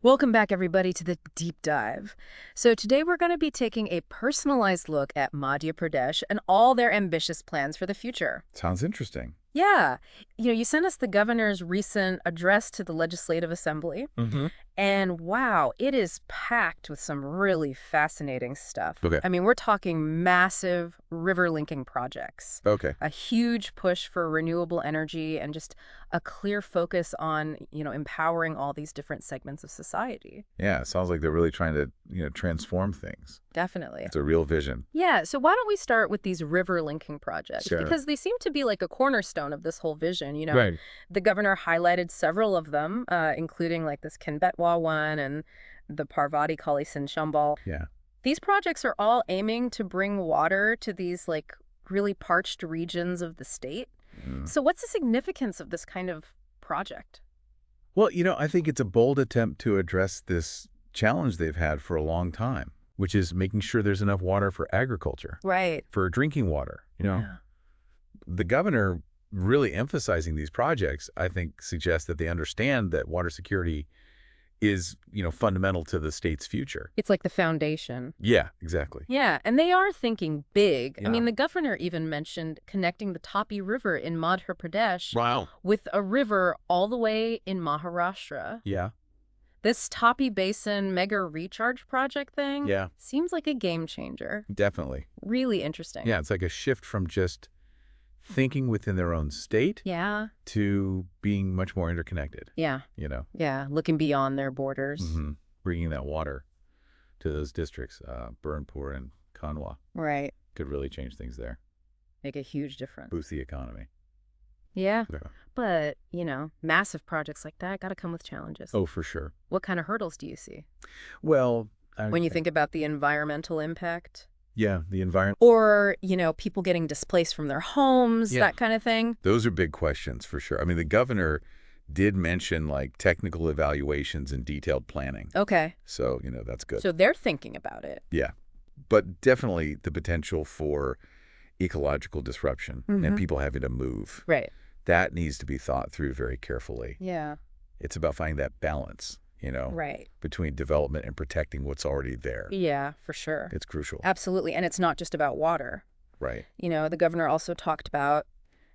Welcome back, everybody, to the deep dive. So today we're going to be taking a personalized look at Madhya Pradesh and all their ambitious plans for the future. Sounds interesting. Yeah, you sent us the governor's recent address to the Legislative Assembly, Mm-hmm. and wow, it is packed with some really fascinating stuff. Okay. I mean, we're talking massive river linking projects, Okay. a huge push for renewable energy, and just a clear focus on, empowering all these different segments of society. Yeah, it sounds like they're really trying to, transform things. Definitely. It's a real vision. Yeah, so why don't we start with these river linking projects? Sure. Because they seem to be like a cornerstone of this whole vision, Right. The governor highlighted several of them, including like this Kenbetwa one and the Parvati Kalisan Chambal. Yeah. These projects are all aiming to bring water to these like really parched regions of the state. Mm. So what's the significance of this kind of project? Well, I think it's a bold attempt to address this challenge they've had for a long time, which is making sure there's enough water for agriculture, Right. for drinking water. Yeah. The governor really emphasizing these projects, I think, suggests that they understand that water security is, fundamental to the state's future. It's like the foundation. Yeah, exactly. Yeah, and they are thinking big. I Yeah. mean, the governor even mentioned connecting the Tapi River in Madhya Pradesh Wow. with a river all the way in Maharashtra. Yeah. This Tapi Basin mega recharge project thing Yeah. seems like a game changer. Definitely. Really interesting. Yeah, it's like a shift from just thinking within their own state Yeah. to being much more interconnected, Yeah. Yeah. Looking beyond their borders. Mm-hmm. Bringing that water to those districts, Burnpur and Kanwa, Right. could really change things there, Make a huge difference. boost the economy. Yeah. Yeah. But, massive projects like that got to come with challenges. Oh, for sure. What kind of hurdles do you see Well, when you think about the environmental impact? yeah, the environment, Or, people getting displaced from their homes, Yeah. that kind of thing. those are big questions for sure. I mean, the governor did mention like technical evaluations and detailed planning. Okay. So, that's good. So they're thinking about it. Yeah. But definitely the potential for ecological disruption and people having to move. Right. That needs to be thought through very carefully. Yeah. It's about finding that balance, Right. between development and protecting what's already there. Yeah, for sure. It's crucial. Absolutely. And it's not just about water. Right. The governor also talked about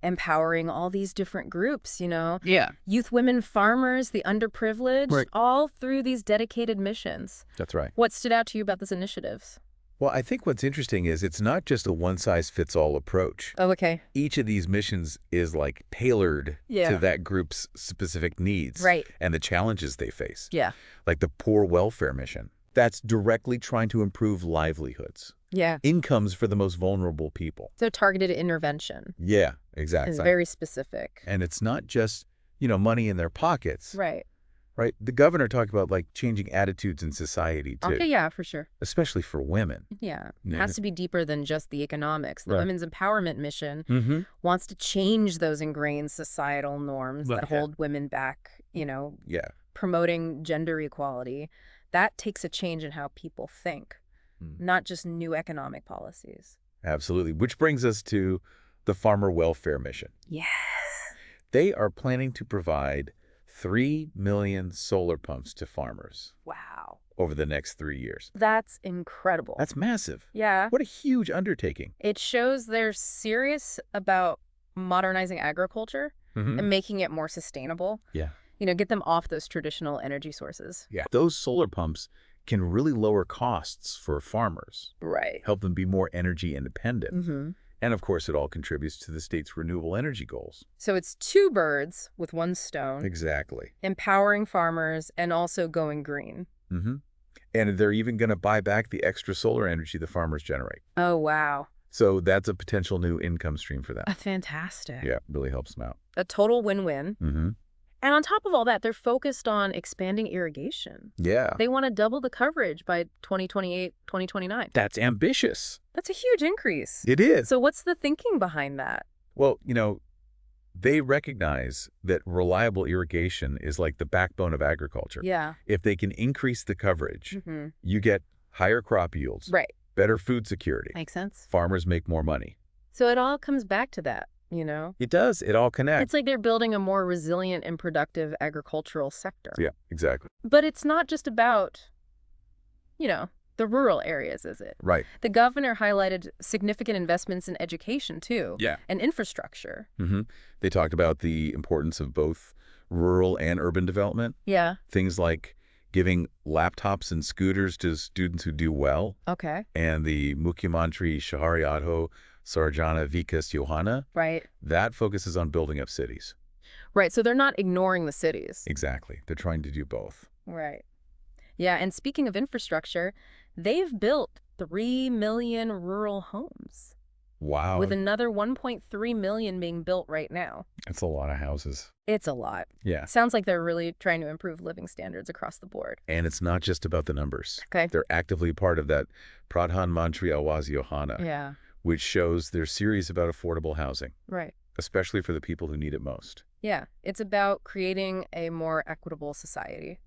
empowering all these different groups, Yeah. youth, women, farmers, the underprivileged, Right. all through these dedicated missions. That's right. What stood out to you about these initiatives? Well, I think what's interesting is it's not just a one-size-fits-all approach. Oh, okay. Each of these missions is like tailored Yeah. to that group's specific needs Right. and the challenges they face. Yeah. Like the poor welfare mission. That's directly trying to improve livelihoods, Yeah. incomes for the most vulnerable people. So targeted intervention Yeah, is exactly. very specific. And it's not just, money in their pockets, Right. right? The governor talked about like changing attitudes in society too, Okay, yeah, for sure. especially for women. Yeah. It Yeah. has to be deeper than just the economics. The Right. Women's Empowerment Mission Mm-hmm. wants to change those ingrained societal norms Right. that hold women back, Yeah. promoting gender equality. That takes a change in how people think, not just new economic policies. Absolutely. Which brings us to the farmer welfare mission. Yes. They are planning to provide 3 million solar pumps to farmers Wow. over the next 3 years. That's incredible. That's massive. Yeah. What a huge undertaking. It shows they're serious about modernizing agriculture Mhm. and making it more sustainable. Yeah. Get them off those traditional energy sources. Yeah. Those solar pumps can really lower costs for farmers, Right. help them be more energy independent. Mm-hmm. And of course, it all contributes to the state's renewable energy goals. So it's two birds with one stone, Exactly. empowering farmers and also going green. Mm-hmm. And they're even going to buy back the extra solar energy the farmers generate. Oh, wow. So that's a potential new income stream for them. Fantastic. Yeah, really helps them out. A total win-win. Mm-hmm. And on top of all that, they're focused on expanding irrigation. Yeah. They want to double the coverage by 2028, 2029. That's ambitious. That's a huge increase. It is. So what's the thinking behind that? Well, they recognize that reliable irrigation is like the backbone of agriculture. Yeah. If they can increase the coverage, Mm-hmm. you get higher crop yields, Right. better food security. Makes sense. Farmers make more money. So it all comes back to that. you know? It does. It all connects. It's like they're building a more resilient and productive agricultural sector. Yeah, exactly. But it's not just about, the rural areas, is it? Right. The governor highlighted significant investments in education, too. Yeah. And infrastructure. They talked about the importance of both rural and urban development. Yeah. Things like giving laptops and scooters to students who do well. Okay. And the Mukhyamantri Shaharyadho Sarjana Vikas Yohana. Right. That focuses on building up cities. Right. So they're not ignoring the cities. Exactly. They're trying to do both. Right. Yeah. And speaking of infrastructure, they've built 3 million rural homes. Wow. With another 1.3 million being built right now. That's a lot of houses. It's a lot. Yeah. Sounds like they're really trying to improve living standards across the board. And it's not just about the numbers. Okay. They're actively part of that Pradhan Mantri Awas Yohana, Yeah. which shows they're serious about affordable housing, Right. especially for the people who need it most. Yeah. It's about creating a more equitable society,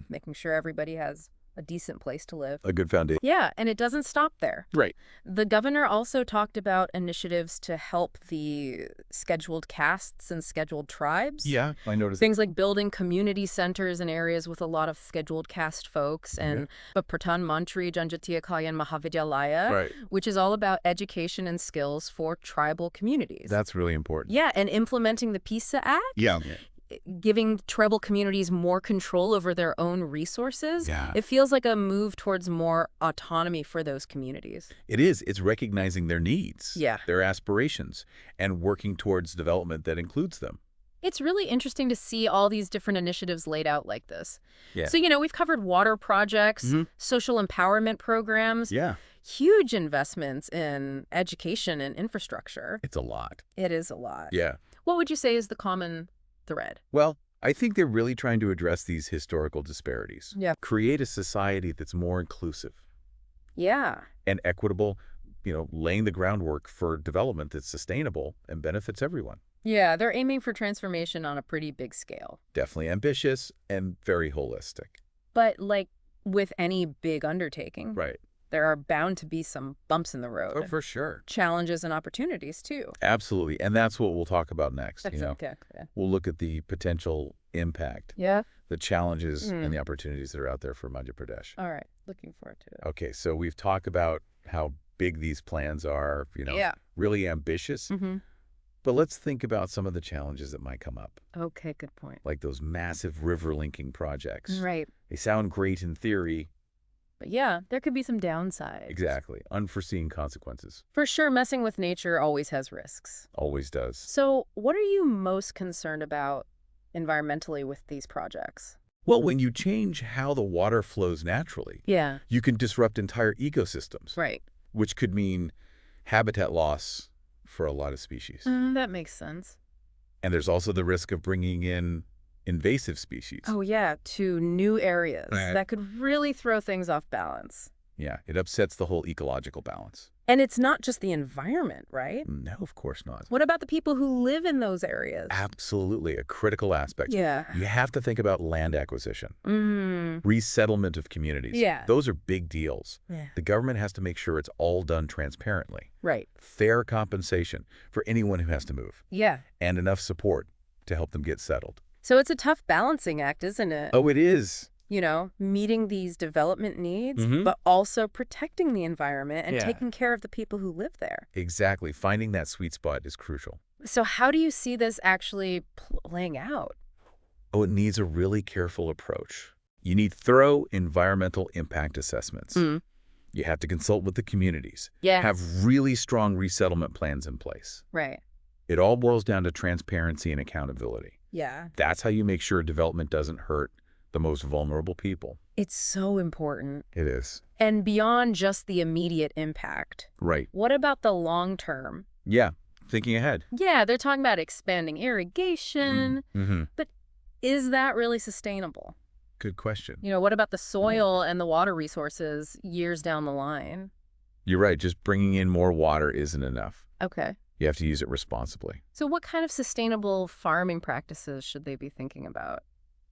making sure everybody has a decent place to live. A good foundation. Yeah, and it doesn't stop there. Right. The governor also talked about initiatives to help the scheduled castes and scheduled tribes. Yeah, I noticed. Things like building community centers in areas with a lot of scheduled caste folks, and the Pradhan Mantri Janjatiya Kalyan Mahavidyalaya, Right. which is all about education and skills for tribal communities. That's really important. Yeah, and implementing the PISA Act. Yeah. Giving tribal communities more control over their own resources. Yeah. It feels like a move towards more autonomy for those communities. It is. It's recognizing their needs, Yeah. their aspirations, and working towards development that includes them. It's really interesting to see all these different initiatives laid out like this. Yeah. So, we've covered water projects, social empowerment programs, Yeah. huge investments in education and infrastructure. It's a lot. It is a lot. Yeah. What would you say is the common thread? Well, I think they're really trying to address these historical disparities. Yeah. Create a society that's more inclusive Yeah. and equitable, laying the groundwork for development that's sustainable and benefits everyone. Yeah, they're aiming for transformation on a pretty big scale. Definitely ambitious and very holistic. But like with any big undertaking, Right. there are bound to be some bumps in the road. Oh, for sure. Challenges and opportunities, too. Absolutely. And that's what we'll talk about next. Okay. We'll look at the potential impact, Yeah. the challenges and the opportunities that are out there for Madhya Pradesh. All right. Looking forward to it. Okay, so we've talked about how big these plans are, really ambitious. But let's think about some of the challenges that might come up, Okay, good point. like those massive river linking projects. Right. They sound great in theory. But yeah, there could be some downsides. Exactly. Unforeseen consequences. For sure, messing with nature always has risks. Always does. So what are you most concerned about environmentally with these projects? Well, when you change how the water flows naturally, Yeah. you can disrupt entire ecosystems, Right. which could mean habitat loss for a lot of species. That makes sense. And there's also the risk of bringing in invasive species. Oh, yeah, to new areas. Right. That could really throw things off balance. Yeah, it upsets the whole ecological balance. And it's not just the environment, right? No, of course not. What about the people who live in those areas? Absolutely, a critical aspect. Yeah. You have to think about land acquisition, Mm. resettlement of communities. Yeah. Those are big deals. Yeah. The government has to make sure it's all done transparently. Right. Fair compensation for anyone who has to move, Yeah. and enough support to help them get settled. So it's a tough balancing act, isn't it? Oh, it is. Meeting these development needs, Mhm. but also protecting the environment and Yeah. taking care of the people who live there. Exactly. Finding that sweet spot is crucial. So how do you see this actually playing out? Oh, it needs a really careful approach. You need thorough environmental impact assessments. You have to consult with the communities. Yes. Have really strong resettlement plans in place. Right. It all boils down to transparency and accountability. Yeah. That's how you make sure development doesn't hurt the most vulnerable people. It's so important. It is. And beyond just the immediate impact, Right. what about the long term? Yeah. Thinking ahead. Yeah, they're talking about expanding irrigation, but is that really sustainable? Good question. What about the soil and the water resources years down the line? You're right. Just bringing in more water isn't enough. Okay. You have to use it responsibly. So what kind of sustainable farming practices should they be thinking about?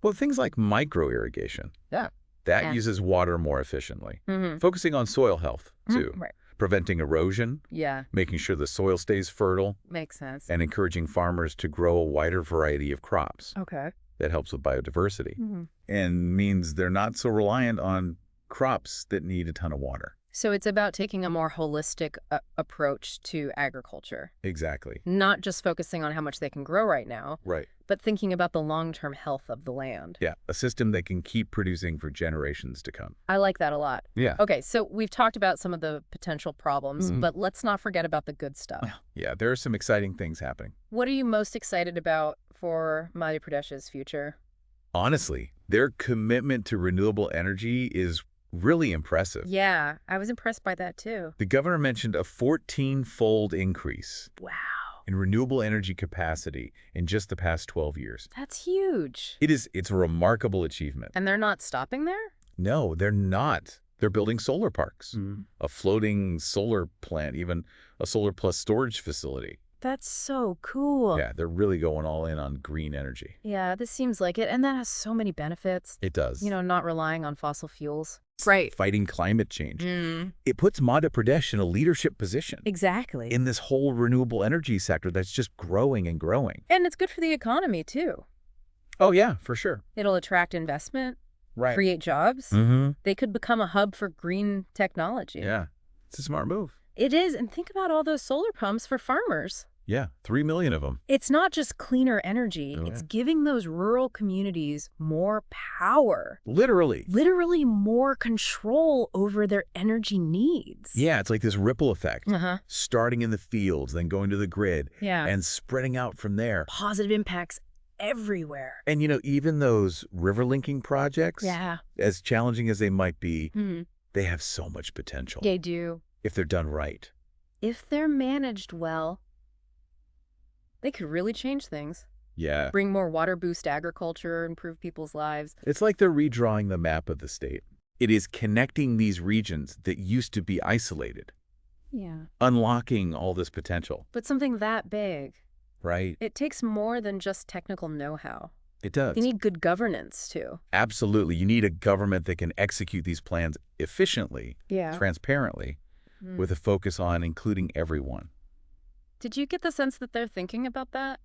Well, things like micro-irrigation. Yeah. That Yeah. uses water more efficiently. Focusing on soil health, too. Right. preventing erosion, Yeah, making sure the soil stays fertile, makes sense. and encouraging farmers to grow a wider variety of crops. Okay. That helps with biodiversity Hmm. and means they're not so reliant on crops that need a ton of water. So it's about taking a more holistic approach to agriculture, Exactly. not just focusing on how much they can grow right now, Right. but thinking about the long-term health of the land. Yeah, a system that can keep producing for generations to come. I like that a lot. Yeah. Okay, so we've talked about some of the potential problems, Mhm. but let's not forget about the good stuff. Yeah, there are some exciting things happening. What are you most excited about for Madhya Pradesh's future? Honestly, their commitment to renewable energy is really impressive. Yeah, I was impressed by that too. The governor mentioned a 14-fold increase Wow, in renewable energy capacity in just the past 12 years. that's huge. It's a remarkable achievement. And they're not stopping there? No, they're not. They're building solar parks, a floating solar plant, even a solar plus storage facility. That's so cool. Yeah, they're really going all in on green energy. Yeah, this seems like it. And that has so many benefits. It does. You know, not relying on fossil fuels. Right. Fighting climate change. Mm. It puts Madhya Pradesh in a leadership position Exactly. in this whole renewable energy sector that's just growing and growing. And it's good for the economy too. Oh, yeah, for sure. It'll attract investment, Right. create jobs. Mm-hmm. They could become a hub for green technology. Yeah, it's a smart move. It is. And think about all those solar pumps for farmers. Yeah, 3 million of them. It's not just cleaner energy. Oh, It's yeah. giving those rural communities more power. Literally. Literally more control over their energy needs. Yeah, it's like this ripple effect. Uh-huh. Starting in the fields, then going to the grid, Yeah. and spreading out from there. Positive impacts everywhere. And, even those river linking projects, Yeah. as challenging as they might be, Hmm. they have so much potential They do. if they're done right. If they're managed well, they could really change things. Yeah. Bring more water, boost agriculture, improve people's lives. It's like they're redrawing the map of the state. It is connecting these regions that used to be isolated, Yeah. unlocking all this potential, But something that big, right? it takes more than just technical know-how. It does. They need good governance, too. Absolutely. You need a government that can execute these plans efficiently, Yeah. transparently, with a focus on including everyone. Did you get the sense that they're thinking about that?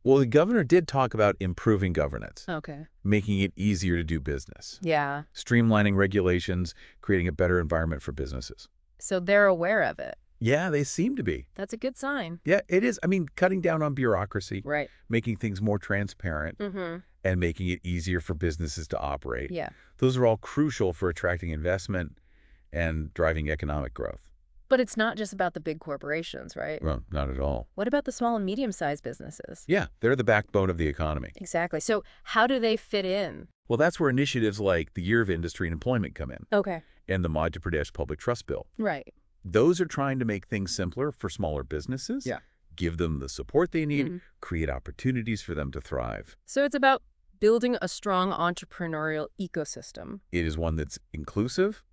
Well, the governor did talk about improving governance, Okay. making it easier to do business, Yeah. streamlining regulations, creating a better environment for businesses. So they're aware of it. Yeah, they seem to be. That's a good sign. Yeah, it is. I mean, cutting down on bureaucracy, Right. making things more transparent, Mm-hmm. and making it easier for businesses to operate. Yeah. Those are all crucial for attracting investment and driving economic growth. But it's not just about the big corporations, right? Well, not at all. What about the small and medium-sized businesses? Yeah, they're the backbone of the economy. Exactly. So how do they fit in? Well, that's where initiatives like the Year of Industry and Employment come in, Okay. and the Madhya Pradesh Public Trust Bill. Right. Those are trying to make things simpler for smaller businesses, Yeah. give them the support they need, Mhm. create opportunities for them to thrive. So it's about building a strong entrepreneurial ecosystem. It is one that's inclusive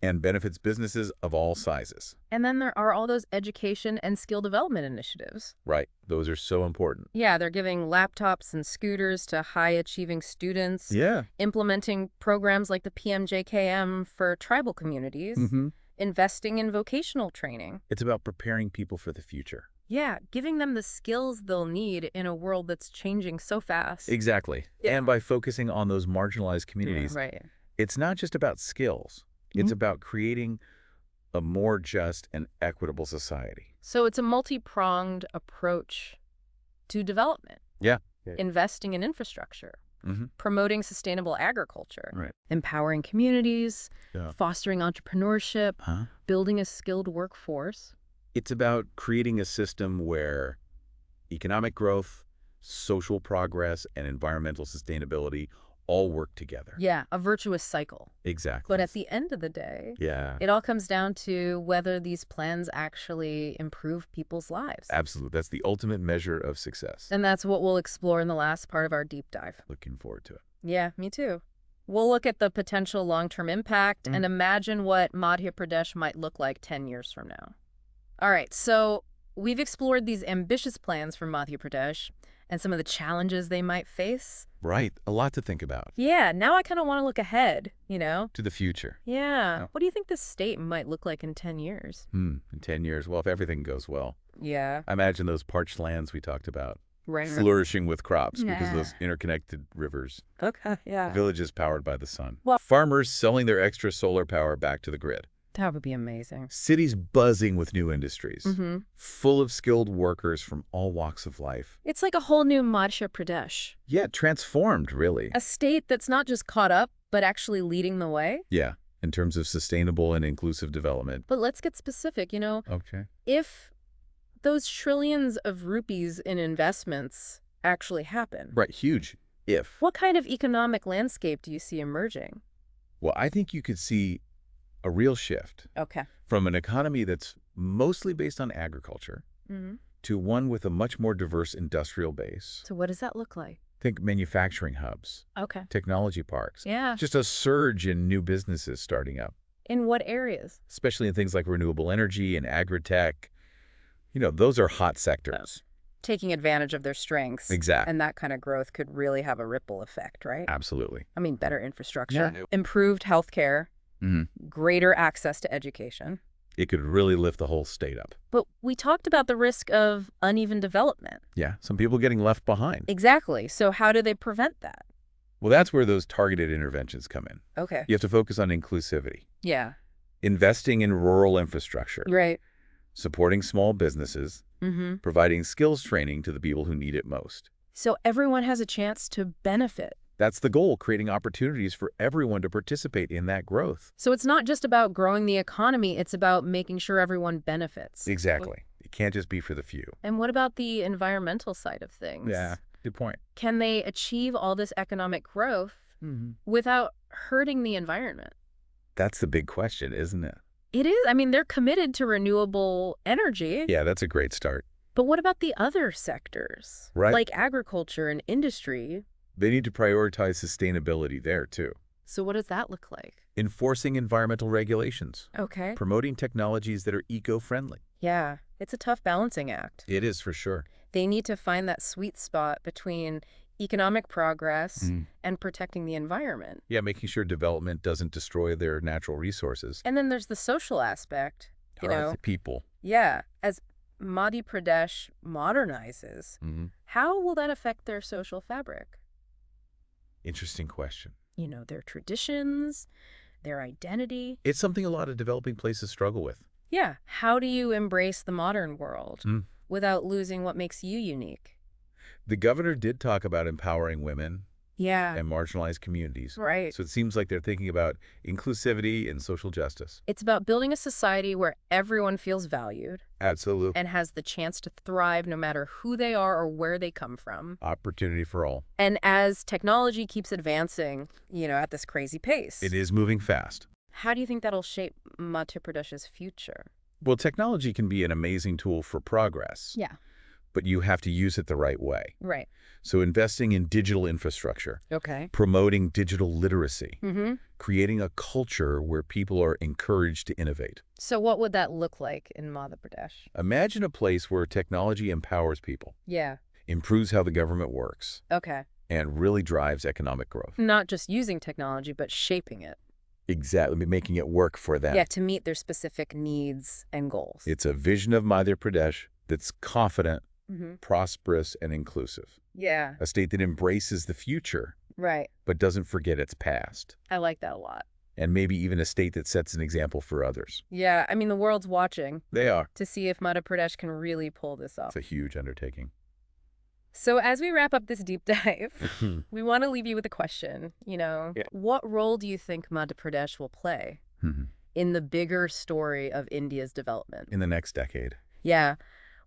and benefits businesses of all sizes. And then there are all those education and skill development initiatives. Right. Those are so important. Yeah, they're giving laptops and scooters to high-achieving students, Yeah. implementing programs like the PMJKM for tribal communities, Mm-hmm. investing in vocational training. It's about preparing people for the future. Yeah, giving them the skills they'll need in a world that's changing so fast. Exactly. Yeah. And by focusing on those marginalized communities, Right. it's not just about skills. It's about creating a more just and equitable society. So it's a multi-pronged approach to development. Yeah. Investing in infrastructure, Mm-hmm. promoting sustainable agriculture, Right. empowering communities, Yeah. fostering entrepreneurship, Huh? building a skilled workforce. It's about creating a system where economic growth, social progress, and environmental sustainability all work together. Yeah, a virtuous cycle. Exactly. But at the end of the day, Yeah. it all comes down to whether these plans actually improve people's lives. Absolutely. That's the ultimate measure of success. And that's what we'll explore in the last part of our deep dive. Looking forward to it. Yeah, me too. We'll look at the potential long-term impact and imagine what Madhya Pradesh might look like 10 years from now. All right, so we've explored these ambitious plans for Madhya Pradesh, and some of the challenges they might face. Right. A lot to think about. Yeah, now I kind of want to look ahead, you know? To the future. Yeah. Oh. What do you think this state might look like in 10 years? In 10 years, well, if everything goes well. Yeah. I imagine those parched lands we talked about. Right. Flourishing with crops because Yeah. of those interconnected rivers. Okay, yeah. Villages powered by the sun. Well- Farmers selling their extra solar power back to the grid. That would be amazing. Cities buzzing with new industries. Mm-hmm. Full of skilled workers from all walks of life. It's like a whole new Madhya Pradesh. Yeah, transformed, really. A state that's not just caught up, but actually leading the way. Yeah, in terms of sustainable and inclusive development. But let's get specific, you know, Okay. if those trillions of rupees in investments actually happen, Right, huge. If. what kind of economic landscape do you see emerging? Well, I think you could see a real shift Okay. from an economy that's mostly based on agriculture Mm-hmm. to one with a much more diverse industrial base. So what does that look like? Think manufacturing hubs, Okay. technology parks. Yeah. Just a surge in new businesses starting up, In what areas? especially in things like renewable energy and agri-tech. You know, those are hot sectors. Taking advantage of their strengths. Exactly. And that kind of growth could really have a ripple effect, right? Absolutely. I mean, better infrastructure, Yeah. improved healthcare, Mhm. greater access to education. It could really lift the whole state up. But we talked about the risk of uneven development. Yeah, some people getting left behind. Exactly. So how do they prevent that? Well, that's where those targeted interventions come in. Okay. You have to focus on inclusivity, Yeah. investing in rural infrastructure, Right. supporting small businesses, Mm-hmm. providing skills training to the people who need it most. So everyone has a chance to benefit. That's the goal, creating opportunities for everyone to participate in that growth. So it's not just about growing the economy, it's about making sure everyone benefits. Exactly. It can't just be for the few. And what about the environmental side of things? good point. Can they achieve all this economic growth without hurting the environment? That's the big question, isn't it? It is. I mean, they're committed to renewable energy. Yeah, that's a great start. But what about the other sectors? Right. Like agriculture and industry. They need to prioritize sustainability there, too. So what does that look like? Enforcing environmental regulations, Okay. promoting technologies that are eco-friendly. Yeah, it's a tough balancing act. It is, for sure. They need to find that sweet spot between economic progress and protecting the environment. Yeah, making sure development doesn't destroy their natural resources. And then there's the social aspect, you know. The people. Yeah, as Madhya Pradesh modernizes, how will that affect their social fabric? Interesting question. You know, their traditions, their identity. It's something a lot of developing places struggle with. Yeah, how do you embrace the modern world without losing what makes you unique? The governor did talk about empowering women Yeah, and marginalized communities. right. So it seems like they're thinking about inclusivity and social justice. It's about building a society where everyone feels valued Absolutely. and has the chance to thrive no matter who they are or where they come from. Opportunity for all. And as technology keeps advancing, you know, at this crazy pace, It is moving fast. how do you think that'll shape Madhya Pradesh's future? Well, technology can be an amazing tool for progress, Yeah, but you have to use it the right way. right. So investing in digital infrastructure, Okay. promoting digital literacy, Mm-hmm. creating a culture where people are encouraged to innovate. So what would that look like in Madhya Pradesh? Imagine a place where technology empowers people, Yeah. improves how the government works, Okay. and really drives economic growth. Not just using technology, but shaping it. Exactly, making it work for them. Yeah, to meet their specific needs and goals. It's a vision of Madhya Pradesh that's confident, Mm-hmm. prosperous, and inclusive. Yeah, A state that embraces the future, right. but doesn't forget its past. I like that a lot. And maybe even a state that sets an example for others. Yeah, I mean, the world's watching They are. to see if Madhya Pradesh can really pull this off. It's a huge undertaking. So as we wrap up this deep dive, we want to leave you with a question. You know, Yeah. what role do you think Madhya Pradesh will play in the bigger story of India's development? In the next decade, Yeah.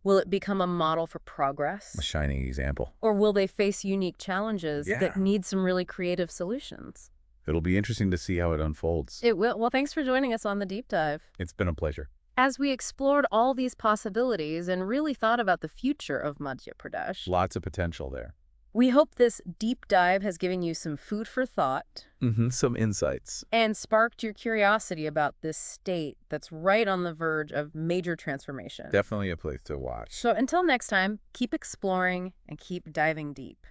Will it become a model for progress? a shining example. Or will they face unique challenges Yeah. that need some really creative solutions? It'll be interesting to see how it unfolds. It will. Well, thanks for joining us on the deep dive. It's been a pleasure. As we explored all these possibilities and really thought about the future of Madhya Pradesh, Lots of potential there. We hope this deep dive has given you some food for thought Some insights. and sparked your curiosity about this state that's right on the verge of major transformation. Definitely a place to watch. So until next time, keep exploring and keep diving deep.